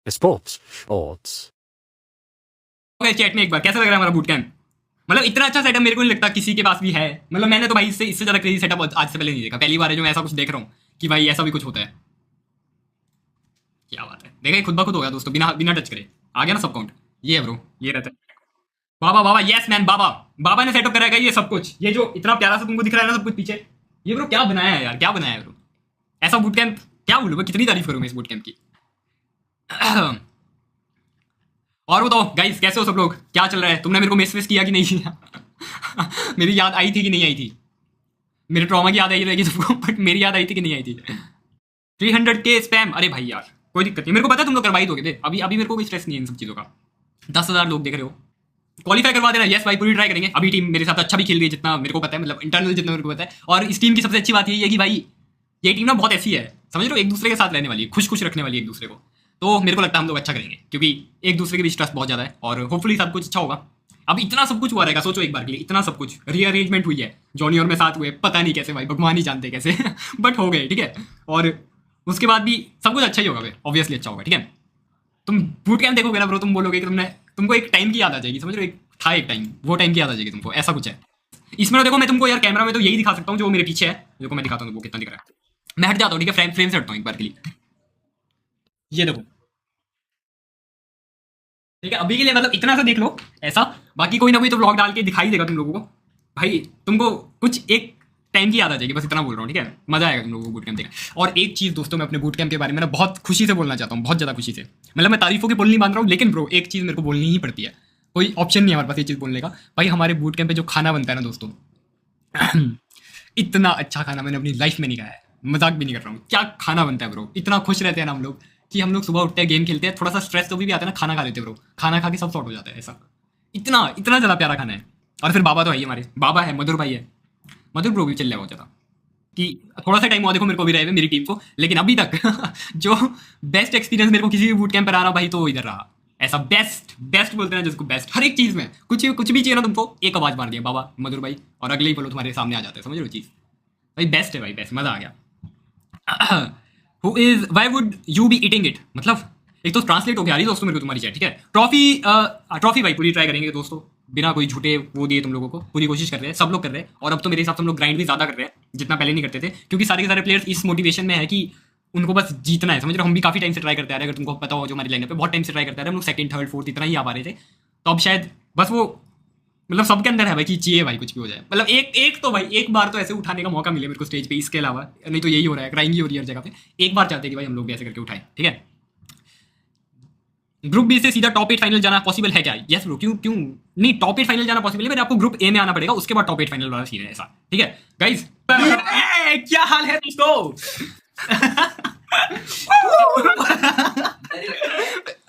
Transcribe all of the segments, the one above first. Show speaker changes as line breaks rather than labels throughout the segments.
Sports. Sports.
Chat में एक बार कैसा लग रहा है हमारा बूट कैंप? मतलब इतना अच्छा सेटअप मेरे को नहीं लगता किसी के पास भी है। मतलब मैंने तो भाई इससे ज्यादा क्रेजी सेटअप आज से पहले नहीं देखा। पहली बार है जो मैं ऐसा कुछ देख रहा हूँ कि भाई ऐसा भी कुछ होता है। क्या बात है, देखा खुद ब खुद हो गया दोस्तों, बिना बिना टच करे आ गया ना सब काउंट। ये है ब्रो, ये रहता है। बाबा बाबा, यस मैन, बाबा बाबा ने सेटअप कराया ये सब कुछ। ये जो इतना प्यारा सा तुमको दिख रहा है ना सब कुछ पीछे, ये ब्रो क्या बनाया है यार, क्या बनाया है ब्रो। ऐसा बूट कैंप क्या बोलूँ मैं, कितनी तारीफ करूँ मैं इस बूट कैंप की। और बताओ गाइस, कैसे हो सब लोग, क्या चल रहा है? तुमने मेरे को मैसेज किया कि नहीं किया? मेरी याद आई थी कि नहीं आई थी? मेरे ट्रॉमा की याद आई रहेगी सबको, बट मेरी याद आई थी कि नहीं आई थी? 300K स्पैम, अरे भाई यार कोई दिक्कत नहीं, मेरे को पता है तुम लोग करवाई दोगे थे। अभी अभी मेरे को कोई स्ट्रेस नहीं है इन सब चीज़ों का। 10,000 लोग देख रहे हो, क्वालिफाई करवा देना। यस भाई, पूरी ट्राई करेंगे। अभी टीम मेरे साथ अच्छा भी खेल रही है जितना मेरे को पता है, मतलब इंटरनल जितना मेरे को पता है। और इस टीम की सबसे अच्छी बात यही है कि भाई ये टीम ना बहुत ऐसी है, समझ रहे हो, एक दूसरे के साथ रहने वाली है, खुश खुश रखने वाली है एक दूसरे को। तो मेरे को लगता है हम लोग अच्छा करेंगे, क्योंकि एक दूसरे के बीच ट्रस्ट बहुत ज़्यादा है और होपफुली सब कुछ अच्छा होगा। अब इतना सब कुछ हुआ रहेगा, सोचो एक बार के लिए, इतना सब कुछ रीअरेंजमेंट हुई है, जॉनी और मैं साथ हुए, पता नहीं कैसे भाई, भगवान ही जानते कैसे बट हो गए, ठीक है। और उसके बाद भी सब कुछ अच्छा ही होगा भाई, ऑब्वियसली अच्छा होगा, ठीक है। तुम बूट कैंप देखोगे ना ब्रो, तुम बोलोगे कि तुमको एक टाइम की याद आ जाएगी, समझ रहे हो, एक था एक टाइम, वो टाइम की याद आ जाएगी तुमको, ऐसा कुछ है इसमें। देखो मैं तुमको यार कैमरा में तो यही दिखा सकता हूँ जो मेरे पीछे है, देखो मैं दिखाता हूँ तुमको कितना दिख रहा है। मैं हट जाता हूँ, ठीक है, फ्रेम से हटता हूँ एक बार के लिए। ये देखो, ठीक है, अभी के लिए मतलब इतना सा देख लो ऐसा। बाकी कोई ना कोई तो व्लॉग डाल के दिखाई देगा तुम लोगों को भाई, तुमको कुछ एक टाइम की याद आ जाएगी, बस इतना बोल रहा हूँ, ठीक है। मजा आएगा तुम लोगों को बूट कैंप देखा। और एक चीज़ दोस्तों, मैं अपने बूट कैंप के बारे में ना बहुत खुशी से बोलना चाहता हूँ, बहुत ज़्यादा खुशी से। मतलब मैं तारीफों के पुल नहीं बांध रहा हूँ, लेकिन ब्रो एक चीज़ मेरे को बोलनी ही पड़ती है, कोई ऑप्शन नहीं है हमारे पास ये चीज़ बोलने का। भाई हमारे बूट कैंप पे जो खाना बनता है ना दोस्तों, इतना अच्छा खाना मैंने अपनी लाइफ में नहीं खाया है, मजाक भी नहीं कर रहा हूँ। क्या खाना बनता है ब्रो, इतना खुश रहते हैं ना हम लोग कि हम लोग सुबह उठते हैं, गेम खेलते हैं, थोड़ा सा स्ट्रेस तो भी आता है ना, खाना खा लेते हैं ब्रो, खाना खा के सब सॉर्ट हो जाता है ऐसा। इतना इतना ज़्यादा प्यारा खाना है। और फिर बाबा तो है ही हमारे, बाबा है, मधुर भाई है, मधुर ब्रो भी चल रहा है बहुत ज़्यादा। कि थोड़ा सा टाइम हुआ देखो मेरे को भी रहे हुए मेरी टीम को, लेकिन अभी तक जो बेस्ट एक्सपीरियंस मेरे को किसी भी बूट कैंप पर आ रहा भाई, तो वो इधर रहा। ऐसा बेस्ट बेस्ट बोलते हैं ना जिसको, बेस्ट हर एक चीज़ में, कुछ भी चाहिए ना तुमको, एक आवाज़ मार दिया बाबा मधुर भाई, और अगले ही बोलो तुम्हारे सामने आ जाता है, समझ लो चीज़। भाई बेस्ट है भाई, बेस्ट, मज़ा आ गया। Who is why would you be eating it, मतलब एक तो ट्रांसलेट हो गया रही दोस्तों मेरे को तुम्हारी चैट, ठीक है। ट्रॉफी भाई पूरी ट्राई करेंगे दोस्तों, बिना कोई झूठे वो दिए तुम लोगों को, पूरी कोशिश कर रहे हैं, सब लोग कर रहे हैं। और अब तो मेरे हिसाब से हम लोग ग्राइंड भी ज़्यादा कर रहे हैं जितना पहले नहीं करते थे, क्योंकि सारे के सारे प्लेयर्स इस मोटिवेशन में है कि उनको बस जीतना है, समझ रहे हो। हम भी काफ़ी टाइम से ट्राई करते आ रहे हैं, अगर तुमको पता हो जो हमारी लाइन पे बहुत टाइम से ट्राई करते आ रहे हैं हम लोग, सेकंड थर्ड फोर्थ इतना ही आ पा रहे थे। तो अब शायद बस वो मतलब सबके अंदर है भाई कि चाहिए भाई कुछ भी हो जाए, मतलब एक तो भाई एक बार तो ऐसे उठाने का मौका मिले मेरे को स्टेज पे, इसके अलावा नहीं तो यही हो रहा है, क्राइंग ही हो रही है हर जगह पे। एक बार चाहते हैं कि भाई हम लोग भी ऐसे करके उठाएं, ठीक है। ग्रुप बी से सीधा टॉप 8 फाइनल जाना पॉसिबल है क्या? यस ब्रो, क्यों क्यों नहीं, टॉप 8 फाइनल जाना पॉसिबल है, फिर आपको ग्रुप ए में आना पड़ेगा, उसके बाद टॉप 8 फाइनल वाला सीन है ऐसा, ठीक है गाइस। क्या हाल है दोस्तों?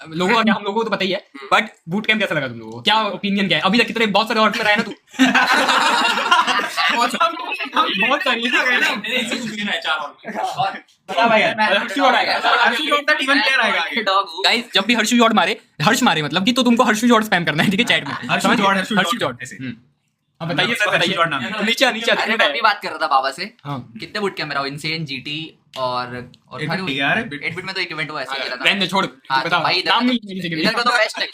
लोगों का क्या, हम लोगों को तो पता ही है, बट बूट कैंप कैसा लगा तुम लोगों को, क्या ओपिनियन क्या है? अभी तक कितने बहुत सारे ऑर्डर आए ना तू बहुत सारी गाइस, जब भी हर्षू जॉर्ड मारे, हर्ष मारे मतलब कि, तो तुमको हर्षू जॉर्ड स्पैम करना है, ठीक है, चैट में हर्षू जॉर्ड ऐसे। अब बताइए सर, बताइए नीचे नीचे।
मैं भी बात कर रहा था बाबा से,
हाँ
कितने बूट कैंप रहा, इनसेन, जीटी और 8 बिट में तो एक इवेंट हुआ ऐसा खेला था।
रहने छोड़,
हाँ, तो
बता
भाई
नाम नहीं
इधर का तो बेस्ट है,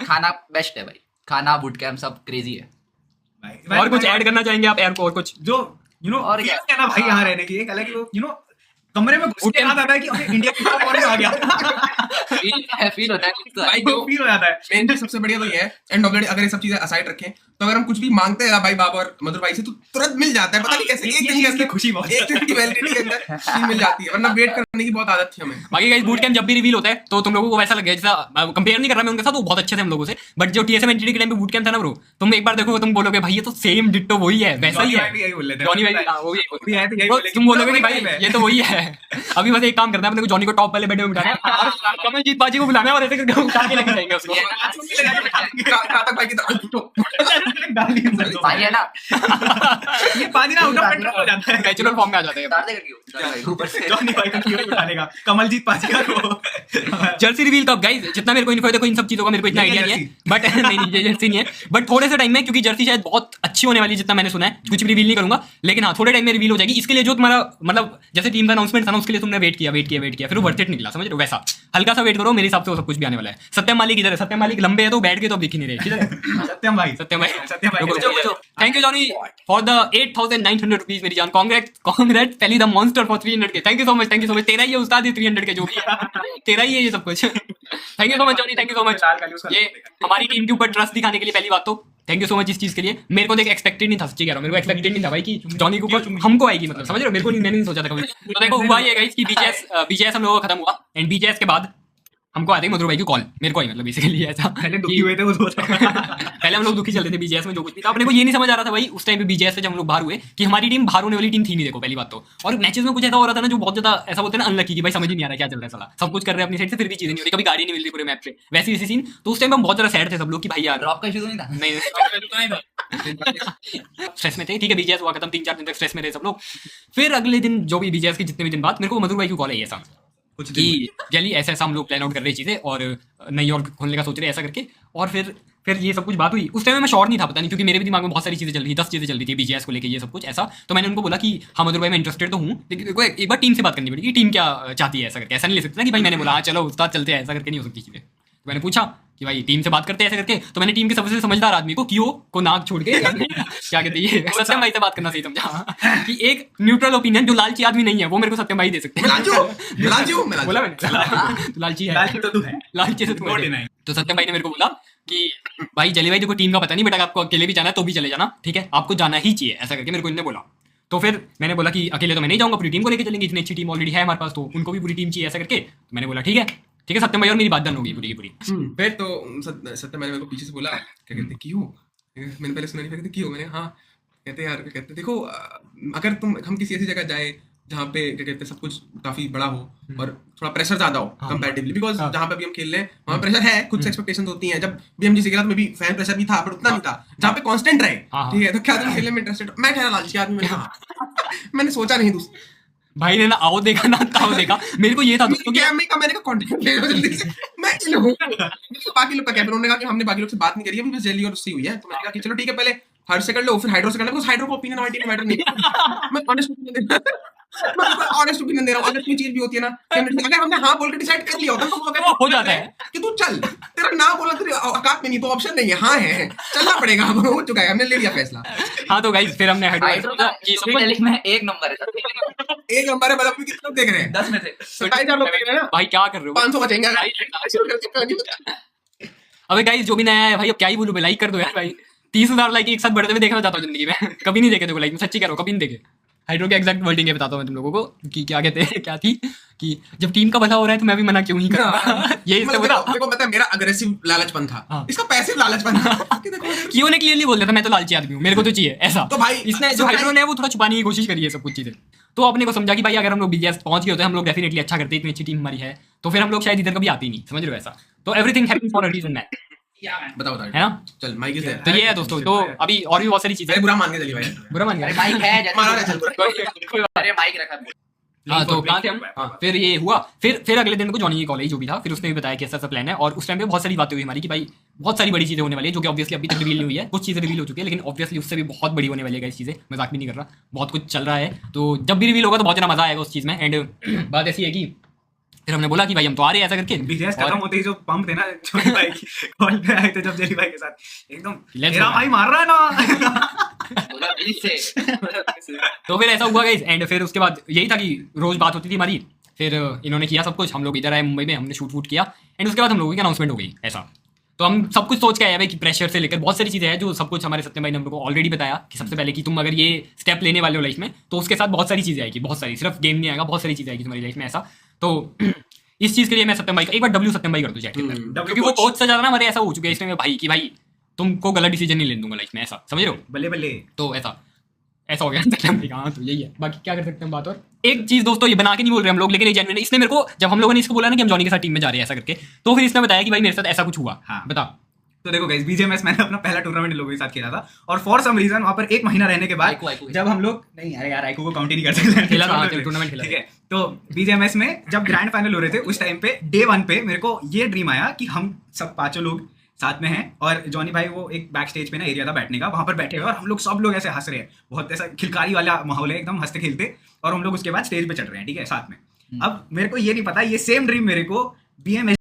खाना बेस्ट है भाई, खाना बूट कैंप सब क्रेजी है।
और कुछ ऐड करना चाहेंगे आप, और कुछ
जो
और क्या
है ना भाई, यहाँ रहने की एक अलग ही कमरे में घुस के याद आता है कि अरे इंडिया कितना कौन आ गया,
फील होता है
भाई
तो फील हो जाता है।
मेन चीज सबसे बढ़िया तो ये है, एंड ऑफ द डे अगर ये सब चीजें असाइड रखें तो अगर हम कुछ भी मांगते हैं भाई बाबा और मधुर भाई से, तो तुरंत मिल जाता है, पता नहीं कैसे, एक दिन के अंदर
खुशी बहुत,
एक दिन की वैलिडिटी के अंदर चीज मिल जाती है, वरना वेट करने की बहुत आदत थी हमें।
बाकी गाइस, बूट कैंप जब भी रिवील होता है तो तुम लोगों को वैसा लगे, जैसा कंपेयर नहीं कर रहा मैं उनके साथ, वो बहुत अच्छे थे हम लोगों से, बट जो टीएसएम एनटीडी के टाइम पे बूट कैंप था ना ब्रो, तुम एक बार देखोगे तुम बोलोगे भाई ये तो सेम डिट्टो वही है, वैसा ही है।
यही बोल लेते
जॉनी भाई
हैं,
वो भी
भी है तो यही
Bro,
बोलेंगे,
तुम बोलोगे कि भाई
है।
ये तो वही है। अभी बस एक काम करना है, अपने को जॉनी को टॉप वाले बेड में बिठाना है और कमलजीत बाजी को बुलाना है और ऐसे करके उठा के लेके जाएंगे उसको।
घातक भाई की तरह
डाल दिया सर।
पानी है ना,
ये पानी ना आउट ऑफ कंट्रोल हो जाता है।
नेचुरल फॉर्म में आ जाते हैं।
डाल देगा क्यों ऊपर से।
जॉनी भाई को क्यों उठालेगा, कमलजीत पासीघर को।
जर्सी रिवील कब गाइस? जितना मेरे को इन्फो है, देखो इन सब चीजों का मेरे को इतना
ये
आइडिया नहीं है, बट नहीं ये जर्सी नहीं है, बट थोड़े से टाइम में, क्योंकि जर्सी शायद बहुत अच्छी होने वाली है जितना मैंने सुना है। कुछ भी रिवील नहीं करूंगा, लेकिन हाँ थोड़े टाइम में रिवील हो जाएगी। इसके लिए जो तुम्हारा मतलब जैसे टीम का अनाउंसमेंट था ना, उसके लिए तुमने वेट किया, फिर वो वर्थ इट निकला, समझ रहे हो? वैसा हल्का सा वेट करो, मेरे हिसाब से वो सब कुछ भी आने वाला है। सत्यम मालिक इधर है, सत्यम मालिक लंबे है तो बैठ के तो अब दिख ही नहीं रहे। किधर है?
सत्यम भाई,
सत्यम भाई,
सत्यम भाई
रुको,
के
रुको,
लिए।
रुको। Thank you Johnny for the 8,900 rupees मेरी जान। कांग्रेट पहली द मॉन्स्टर फॉर 300 के। Thank you so much. तेरा ही है उस्ताद, ये 300 के जो भी है तेरा ही है ये सब कुछ। Thank you so much Johnny, thank you so much.
लाल का use कर
ये
लेते
हमारी टीम के ऊपर ट्रस्ट दिखाने के लिए पहली बात तो थैंक यू सो मच इस चीज के लिए। मेरे को देख एक्सपेक्टेड नहीं था, सच्ची कह रहा हूँ, मेरे को एक्सपेक्टेड नहीं था भाई कि जॉनी के ऊपर हमको आएगी, मतलब समझ रहे हो? मेरे को मैंने नहीं सोचा था कभी। तो देखो हुआ ये गाइस कि बीजेएस हम लोगों का खत्म हुआ, एंड बीजेएस के बाद हमको आती मधुर भाई की कॉल, मेरे को आई मतलब बेसिकली ऐसा।
पहले दुखी हुए थे वो दो।
पहले हम लोग दुखी चल रहे थे बीजेएस में जो कुछ भी था, अपने को ये नहीं समझ आ रहा था भाई उस टाइम पे बीजेएस से जब हम लोग बाहर हुए कि हमारी टीम बाहर होने वाली टीम थी नहीं। देखो पहली बात तो, और मैचेस में कुछ ऐसा हो रहा था ना जो बहुत ज्यादा ऐसा बोलते हैं ना अनलकी, कि भाई समझ ही नहीं आ रहा क्या चल रहा है साला, सब कुछ कर रहे हैं अपनी साइड से फिर भी चीजें नहीं हो रही, कभी गाड़ी नहीं मिल रही पूरे मैच पे, वैसी वैसी सीन। तो उस टाइम हम बहुत ज्यादा सैड थे सब लोग कि भाई यार
ड्रॉप का इशू तो नहीं था।
नहीं स्ट्रेस में थे, ठीक है। बीजेएस हुआ खत्म, 3-4 दिन तक स्ट्रेस में रहे सब लोग। फिर अगले दिन जो भी बीजेएस के जितने भी दिन बाद मेरे को मधुर भाई की कॉल आई ऐसा
कुछ
कि जल्दी ऐसा हम लोग प्लान आउट कर रहे चीजें और नई और खोलने का सोच रहे हैं ऐसा करके। और फिर ये सब कुछ बात हुई। उस टाइम में मैं श्योर नहीं था, पता नहीं, क्योंकि मेरे भी दिमाग में बहुत सारी चीजें चल रही थी, 10 चीजें चल रही थी बीजेएस को लेके ये सब कुछ ऐसा। तो मैंने उनको बोला कि हाँ मधुर भाई मैं इंटरेस्टेड तो हूँ, लेकिन देखो एक बार टीम से बात करनी पड़ेगी, टीम क्या चाहती है ऐसा करके। ऐसा नहीं ले सकते ना कि भाई मैंने बोला हाँ चलो उस्ताद चलते हैं, ऐसा करके नहीं हो सकती चीजें। तो मैंने पूछा कि भाई टीम से बात करते हैं ऐसे करके। तो मैंने टीम के सबसे समझदार आदमी को कियो को नाक छोड़ के क्या कहते हैं सत्यम भाई से बात करना सही समझा कि एक न्यूट्रल ओपिनियन जो लालची आदमी नहीं है वो मेरे को सत्यम भाई दे सकते हैं। बोला मैंने तो लालची है,
लालची तो तू है।
लालची से तू
No
है।
denying।
तो सत्यम भाई ने मेरे को बोला कि भाई जली भाई देखो टीम का पता नहीं, बट अगर आपको अकेले भी जाना है तो भी चले जाना, ठीक है, आपको जाना ही चाहिए ऐसा करके मेरे को इन्होंने बोला। तो फिर मैंने बोला कि अकेले तो मैं नहीं जाऊंगा, पूरी टीम को लेके चलेंगे, इतनी अच्छी टीम ऑलरेडी है हमारे पास, तो उनको भी पूरी टीम चाहिए ऐसा करके। तो मैंने बोला ठीक है सत्यम भाई, और मेरी बात डन होगी पूरी की पूरी।
फिर तो सत्य मैंने मेरे को पीछे से बोला, क्या कहते क्यों? मैंने पहले सुना नहीं, कहते क्यों? मैंने हाँ, कहते यार क्या कहते देखो अगर हम किसी ऐसी जगह जाए जहाँ पे क्या कहते सब कुछ काफी बड़ा हो और थोड़ा प्रेशर ज्यादा हो कंपैरेटिवली, बिकॉज जहाँ पे अभी हम खेल रहे हैं वहाँ प्रेशर है, कुछ एक्सपेक्टेशंस होती हैं। जब BMG से खेला तो में भी फैन प्रेशर भी था, पर उतना नहीं था जहाँ पे कांस्टेंट रहे, ठीक है। तो क्या तुम खेलने में इंटरेस्टेड? मैं ठहरा लालची आदमी, मैंने सोचा नहीं दूसरा
भाई ने ना आओ देखा ना ताओ देखा, मेरे को ये था दोस्तों कि
मैंने का कंटेंट ले लो जल्दी से, मैं चिल हूं। बाकी लोग का क्या, उन्होंने कहा कि हमने बाकी लोग से बात नहीं करी, अभी बस जेली और उससे हुई है। तो मैंने कहा कि चलो ठीक है, पहले हर से कर लो, फिर हाइड्रो से कर लो, बिकॉज़ हाइड्रो का ओपिनियन हमारी टीम में मैटर नहीं। मैं ऑनेस्ट ओपिनियन दे रहा हूं। अगर कोई चीज भी होती है ना, अगर हमने हाँ बोल के डिसाइड कर लिया होता तो
हो जाता है
कि तू चल, तेरा ना बोला तेरी औकात में नहीं, तो ऑप्शन नहीं है, हाँ है, चलना पड़ेगा, अब हो चुका है, हमने ले लिया फैसला।
हाँ तो गाइस फिर हमने
हाइड्रो का स्टोरी में 1 नंबर है,
एक नंबर है, मतलब कितने लोग देख रहे हैं?
10 में से
27,000 लोग देख रहे हैं ना,
भाई क्या कर रहे हो
500 बचेंगे।
अबे गाइस जो भी नया है भाई अब क्या ही बोलूं, लाइक कर दो यार भाई। 30,000 लाइक एक साथ बढ़ते हुए देखना चाहता हूँ जिंदगी में, कभी नहीं देखे थे लाइक, सच्ची कह रहा हूँ कभी नहीं देखे। हाइड्रो के एग्जैक्ट वर्डिंग बताता हूँ मैं तुम लोगों को कि क्या कहते हैं, क्या थी कि जब टीम का भला हो रहा है तो मैं भी मना क्यों ही करूंगा। ये इससे बोला
देखो पता है मेरा अग्रेसिव लालचपन था,
हाँ।
इसका पैसिव लालचपन था कि देखो
कियो ने क्लियरली बोल दिया था मैं तो लालची आदमी हूँ, मेरे को तो चाहिए ऐसा।
तो भाई
इसने जो हाइड्रो ने वो थोड़ा छुपाने की कोशिश करी है सब कुछ चीजें। तो अपने को समझा कि भाई अगर हम लोग बीजेएस पहुंच गए होते हम लोग डेफिनेटली अच्छा करते, इतनी अच्छी टीम हमारी है, तो फिर हम लोग शायद इधर कभी आते ही नहीं, समझ रहे हो ऐसा। तो everything happens for a reason man,
बताओ
है ना।
चल माइक इज
तो ये है दोस्तों, तो अभी और भी बहुत सारी चीजें,
अरे बुरा मान के चली भाई,
बुरा मान
अरे
गया
माइक है
मारा ना चल
कोई बात, अरे माइक रखा है।
हाँ तो कहाँ थे हम? हाँ फिर ये हुआ, फिर अगले दिन को जॉनी की कॉलेज जो भी था, फिर उसने भी बताया कि ऐसा ऐसा प्लान है। और उस टाइम पे बहुत सारी बातें हुई हमारी कि भाई बहुत सारी बड़ी चीजें होने वाली है, जो कि ऑब्वियसली अभी तक रिवील नहीं हुई है। कुछ चीजें रिवील हो चुकी है, लेकिन ऑब्वियसली उससे भी बहुत बड़ी होने वाली है चीजें, मजाक भी नहीं कर रहा, बहुत कुछ चल रहा है। तो जब भी रिवील होगा तो बहुत ज़्यादा मजा आएगा उस चीज़ में। एंड बात ऐसी है कि फिर हमने बोला कि भाई हम तो आ रहे हैं ऐसा करके।
बीजेएस खत्म होते ही जो पंप थे ना जॉनी भाई की कॉल पे आए थे जब जेली भाई के साथ, एकदम तेरा भाई मार रहा है ना।
बोला दिल से।
तो फिर ऐसा हुआ गाइस, एंड फिर उसके बाद यही था कि रोज बात होती थी हमारी। फिर इन्होंने किया सब कुछ, हम लोग इधर आए मुंबई में, हमने शूट वूट किया, एंड उसके बाद हम लोगों की अनाउंसमेंट हो गई ऐसा। तो हम सब कुछ सोच के आए भाई कि प्रेशर से लेकर बहुत सारी चीज़ें हैं जो सब कुछ हमारे सत्यम भाई ने हम लोग को ऑलरेडी बताया कि सबसे पहले कि तुम अगर ये स्टेप लेने वाले हो लाइफ में तो उसके साथ बहुत सारी चीज़ें आएगी, बहुत सारी, सिर्फ गेम नहीं आएगा, बहुत सारी चीज़ें आएगी तुम्हारी लाइफ में ऐसा। तो इस चीज़ के लिए मैं सत्यम भाई का एक बार डब्ल्यू सत्यम भाई कर दूँ चैट के अंदर, क्योंकि वो कोच से ज़्यादा ना हमारे ऐसा हो चुका है इस टाइम में भाई कि भाई तुमको गलत डिसीजन नहीं लेने दूंगा लाइफ में ऐसा, समझ रहे हो।
बल्ले बल्ले
तो ऐसा हो गया सत्यम भाई का। हाँ तो यही है, बाकी क्या कर सकते हैं बात। और एक चीज़ दोस्तों, ये बना के नहीं बोल रहे हम लोग, लेकिन ये जेन्युइन, इसने मेरे को जब हम लोगों ने इसको बोला ना कि हम जॉनी के साथ टीम में जा रहे हैं ऐसा करके, तो फिर इसने बताया कि भाई मेरे साथ ऐसा कुछ हुआ।
हाँ।
बता
तो देखो गाइस, बीजेएमएस मैंने अपना पहला टूर्नामेंट लोगों के साथ खेला था, और फॉर सम रीजन वहां पर 1 महीना रहने के बाद
आइको
जब हम लोग, नहीं अरे यार आइको को काउंट ही नहीं कर सकते,
खेला था, टूर्नामेंट खेला
ठीक है। तो बीजेएमएस में जब ग्रैंड फाइनल हो रहे थे उस टाइम पे डे 1 पे मेरे को ये ड्रीम आया कि हम सब 5 लोग साथ में हैं, और जॉनी भाई वो एक बैक स्टेज पे ना एरिया था बैठने का, वहां पर बैठे हुए और हम लोग सब लोग ऐसे हंस रहे हैं, बहुत ऐसा खिलकारी वाला माहौल है एकदम, हंसते खेलते, और हम लोग उसके बाद स्टेज पे चढ़ रहे हैं, ठीक है, साथ में। अब मेरे को ये नहीं पता, ये सेम ड्रीम मेरे को बीएमएस